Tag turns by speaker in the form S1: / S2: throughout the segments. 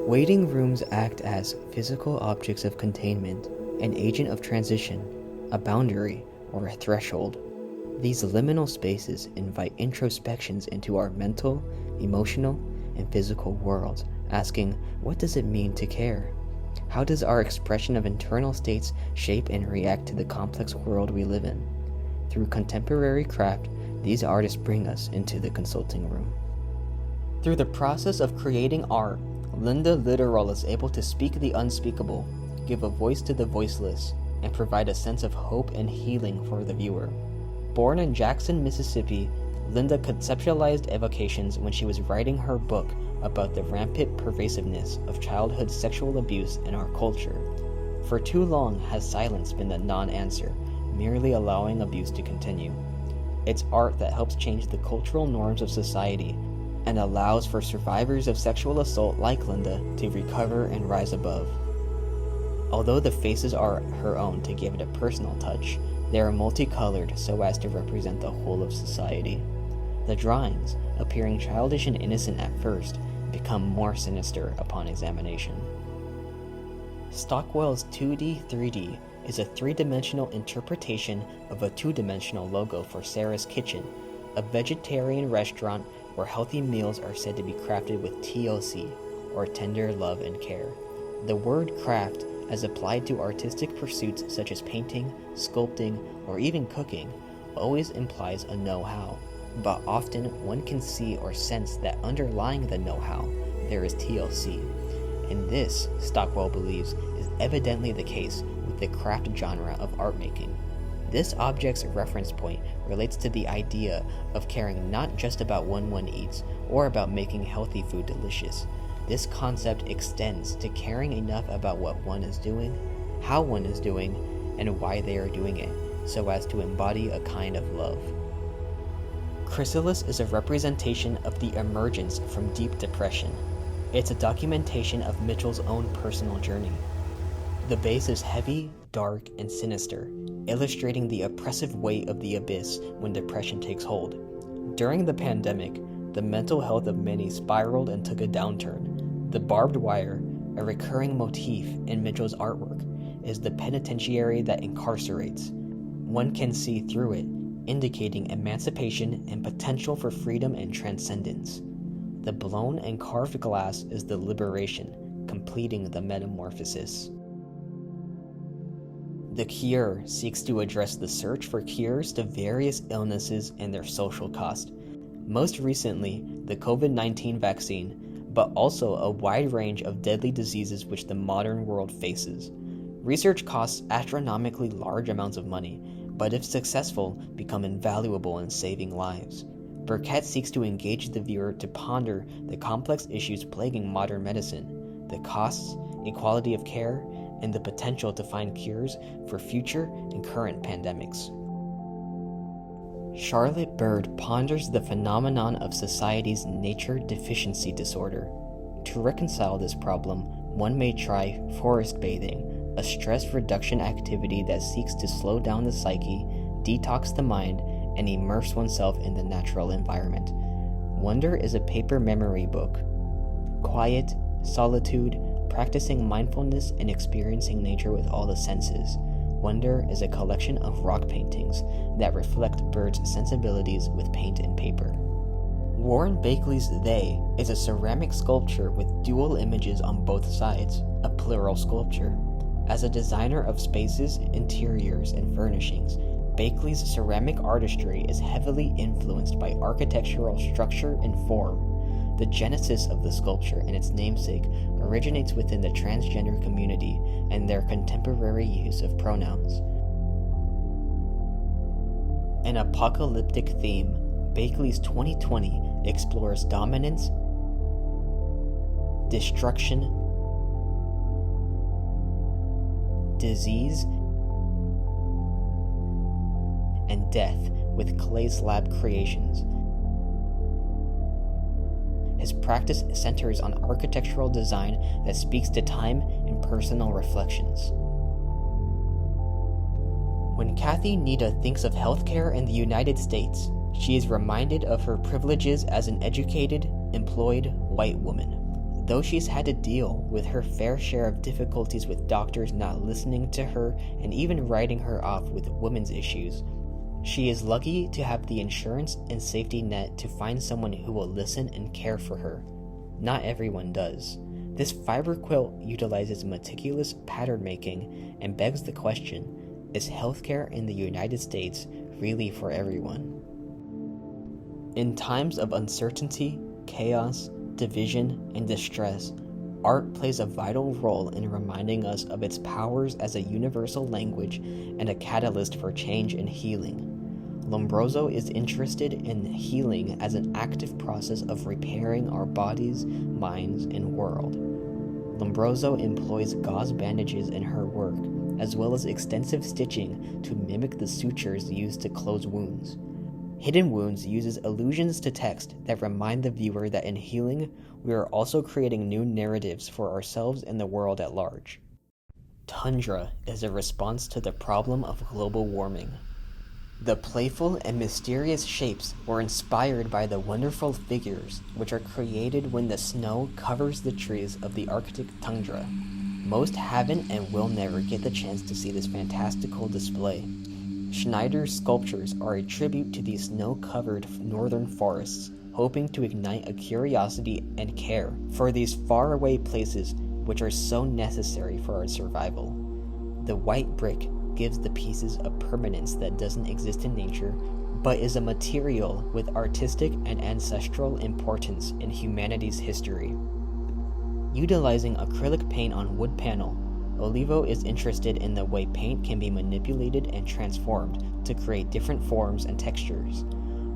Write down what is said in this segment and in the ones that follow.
S1: Waiting rooms act as physical objects of containment, an agent of transition, a boundary, or a threshold. These liminal spaces invite introspections into our mental, emotional, and physical worlds, asking, what does it mean to care? How does our expression of internal states shape and react to the complex world we live in? Through contemporary craft, these artists bring us into the consulting room. Through the process of creating art, Linda Literal is able to speak the unspeakable, give a voice to the voiceless, and provide a sense of hope and healing for the viewer. Born in Jackson, Mississippi, Linda conceptualized evocations when she was writing her book about the rampant pervasiveness of childhood sexual abuse in our culture. For too long has silence been the non-answer, merely allowing abuse to continue. It's art that helps change the cultural norms of society and allows for survivors of sexual assault like Linda to recover and rise above. Although the faces are her own to give it a personal touch, they are multicolored so as to represent the whole of society. The drawings, appearing childish and innocent at first, become more sinister upon examination. Stockwell's 2D 3D is a three-dimensional interpretation of a two-dimensional logo for Sarah's Kitchen, a vegetarian restaurant where healthy meals are said to be crafted with TLC, or tender love and care. The word craft, as applied to artistic pursuits such as painting, sculpting, or even cooking, always implies a know-how, but often one can see or sense that underlying the know-how, there is TLC. And this, Stockwell believes, is evidently the case with the craft genre of art making. This object's reference point relates to the idea of caring not just about what one eats or about making healthy food delicious. This concept extends to caring enough about what one is doing, how one is doing, and why they are doing it, so as to embody a kind of love. Chrysalis is a representation of the emergence from deep depression. It's a documentation of Mitchell's own personal journey. The base is heavy, dark, and sinister, illustrating the oppressive weight of the abyss when depression takes hold. During the pandemic, the mental health of many spiraled and took a downturn. The barbed wire, a recurring motif in Mitchell's artwork, is the penitentiary that incarcerates. One can see through it, indicating emancipation and potential for freedom and transcendence. The blown and carved glass is the liberation, completing the metamorphosis. The Cure seeks to address the search for cures to various illnesses and their social cost. Most recently, the COVID-19 vaccine, but also a wide range of deadly diseases which the modern world faces. Research costs astronomically large amounts of money, but if successful, become invaluable in saving lives. Burkett seeks to engage the viewer to ponder the complex issues plaguing modern medicine, the costs, equality of care, and the potential to find cures for future and current pandemics. Charlotte Bird ponders the phenomenon of society's nature deficiency disorder. To reconcile this problem, one may try forest bathing, a stress reduction activity that seeks to slow down the psyche, detox the mind, and immerse oneself in the natural environment. Wonder is a paper memory book. Quiet, solitude, practicing mindfulness, and experiencing nature with all the senses. Wonder is a collection of rock paintings that reflect Bird's sensibilities with paint and paper. Warren Bakley's They is a ceramic sculpture with dual images on both sides, a plural sculpture. As a designer of spaces, interiors, and furnishings, Bakley's ceramic artistry is heavily influenced by architectural structure and form. The genesis of the sculpture and its namesake originates within the transgender community and their contemporary use of pronouns. An apocalyptic theme, Bakley's 2020 explores dominance, destruction, disease, and death with clay slab creations. His practice centers on architectural design that speaks to time and personal reflections. When Kathy Nita thinks of healthcare in the United States, she is reminded of her privileges as an educated, employed white woman. Though she's had to deal with her fair share of difficulties with doctors not listening to her and even writing her off with women's issues, she is lucky to have the insurance and safety net to find someone who will listen and care for her. Not everyone does. This fiber quilt utilizes meticulous pattern making and begs the question, is healthcare in the United States really for everyone? In times of uncertainty, chaos, division, and distress, art plays a vital role in reminding us of its powers as a universal language and a catalyst for change and healing. Lombroso is interested in healing as an active process of repairing our bodies, minds, and world. Lombroso employs gauze bandages in her work, as well as extensive stitching to mimic the sutures used to close wounds. Hidden Wounds uses allusions to text that remind the viewer that in healing, we are also creating new narratives for ourselves and the world at large. Tundra is a response to the problem of global warming. The playful and mysterious shapes were inspired by the wonderful figures which are created when the snow covers the trees of the Arctic tundra. Most haven't and will never get the chance to see this fantastical display. Schneider's sculptures are a tribute to these snow-covered northern forests, hoping to ignite a curiosity and care for these faraway places which are so necessary for our survival. The white brick gives the pieces a permanence that doesn't exist in nature, but is a material with artistic and ancestral importance in humanity's history. Utilizing acrylic paint on wood panel, Olivo is interested in the way paint can be manipulated and transformed to create different forms and textures.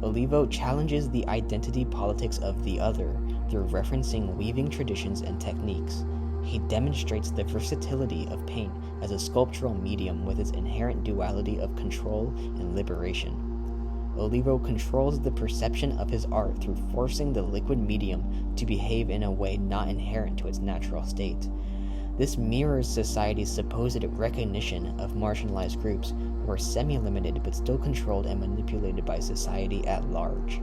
S1: Olivo challenges the identity politics of the other through referencing weaving traditions and techniques. He demonstrates the versatility of paint as a sculptural medium with its inherent duality of control and liberation. Olivo controls the perception of his art through forcing the liquid medium to behave in a way not inherent to its natural state. This mirrors society's supposed recognition of marginalized groups who are semi-limited but still controlled and manipulated by society at large.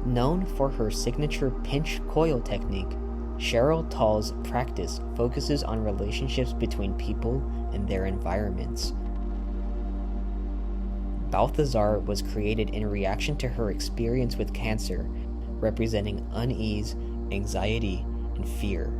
S1: Known for her signature pinch coil technique, Cheryl Tall's practice focuses on relationships between people and their environments. Balthazar was created in reaction to her experience with cancer, representing unease, anxiety, and fear.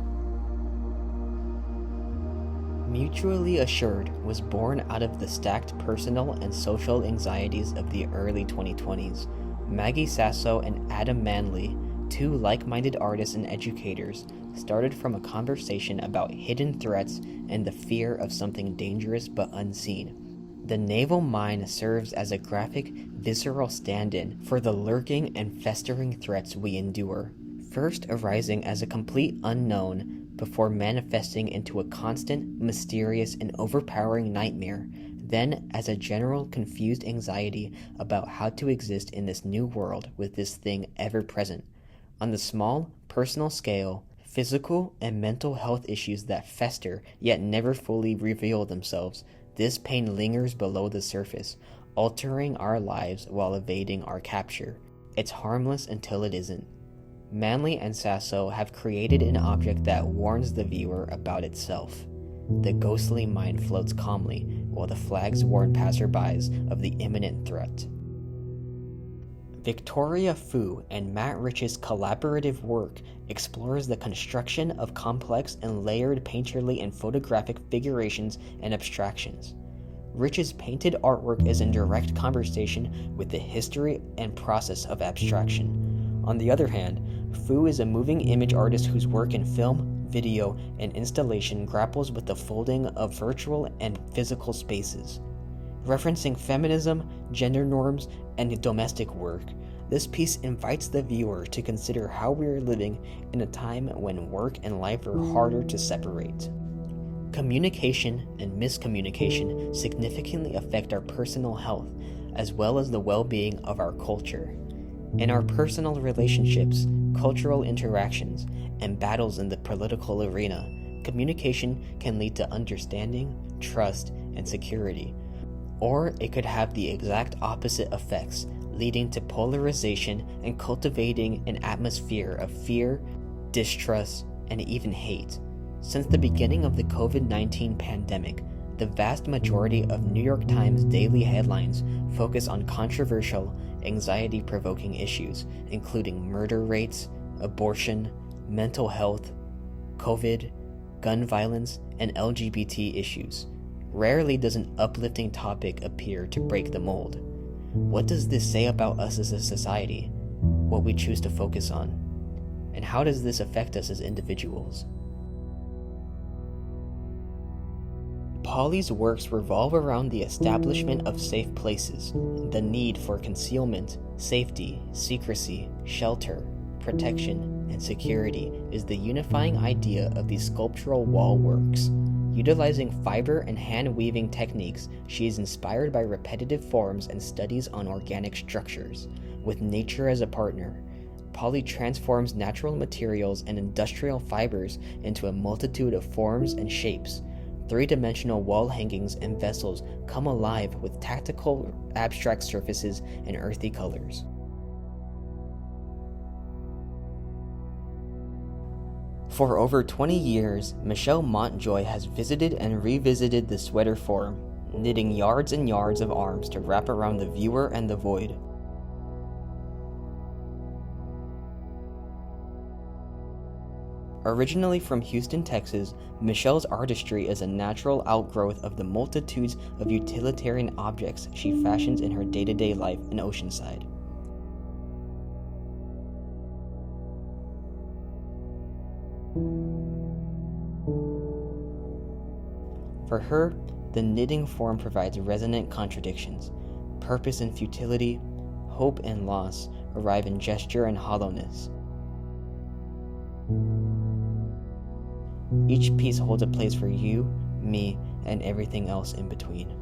S1: Mutually Assured was born out of the stacked personal and social anxieties of the early 2020s. Maggie Sasso and Adam Manley, two like-minded artists and educators, started from a conversation about hidden threats and the fear of something dangerous but unseen. The naval mine serves as a graphic, visceral stand-in for the lurking and festering threats we endure, first arising as a complete unknown before manifesting into a constant, mysterious, and overpowering nightmare, then as a general confused anxiety about how to exist in this new world with this thing ever present. On the small, personal scale, physical and mental health issues that fester yet never fully reveal themselves, this pain lingers below the surface, altering our lives while evading our capture. It's harmless until it isn't. Manley and Sasso have created an object that warns the viewer about itself. The ghostly mine floats calmly, while the flags warn passerbys of the imminent threat. Victoria Fu and Matt Rich's collaborative work explores the construction of complex and layered painterly and photographic figurations and abstractions. Rich's painted artwork is in direct conversation with the history and process of abstraction. On the other hand, Fu is a moving image artist whose work in film, video, and installation grapples with the folding of virtual and physical spaces. Referencing feminism, gender norms, and domestic work, this piece invites the viewer to consider how we are living in a time when work and life are harder to separate. Communication and miscommunication significantly affect our personal health, as well as the well-being of our culture. In our personal relationships, cultural interactions, and battles in the political arena, communication can lead to understanding, trust, and security. Or it could have the exact opposite effects, leading to polarization and cultivating an atmosphere of fear, distrust, and even hate. Since the beginning of the COVID-19 pandemic, the vast majority of New York Times daily headlines focus on controversial, anxiety-provoking issues, including murder rates, abortion, mental health, COVID, gun violence, and LGBT issues. Rarely does an uplifting topic appear to break the mold. What does this say about us as a society, what we choose to focus on, and how does this affect us as individuals? Pauly's works revolve around the establishment of safe places, the need for concealment, safety, secrecy, shelter, protection, and security is the unifying idea of these sculptural wall works. Utilizing fiber and hand-weaving techniques, she is inspired by repetitive forms and studies on organic structures. With nature as a partner, Pauly transforms natural materials and industrial fibers into a multitude of forms and shapes. Three-dimensional wall hangings and vessels come alive with tactical, abstract surfaces and earthy colors. For over 20 years, Michelle Montjoy has visited and revisited the sweater form, knitting yards and yards of arms to wrap around the viewer and the void. Originally from Houston, Texas, Michelle's artistry is a natural outgrowth of the multitudes of utilitarian objects she fashions in her day-to-day life in Oceanside. For her, the knitting form provides resonant contradictions. Purpose and futility, hope and loss arrive in gesture and hollowness. Each piece holds a place for you, me, and everything else in between.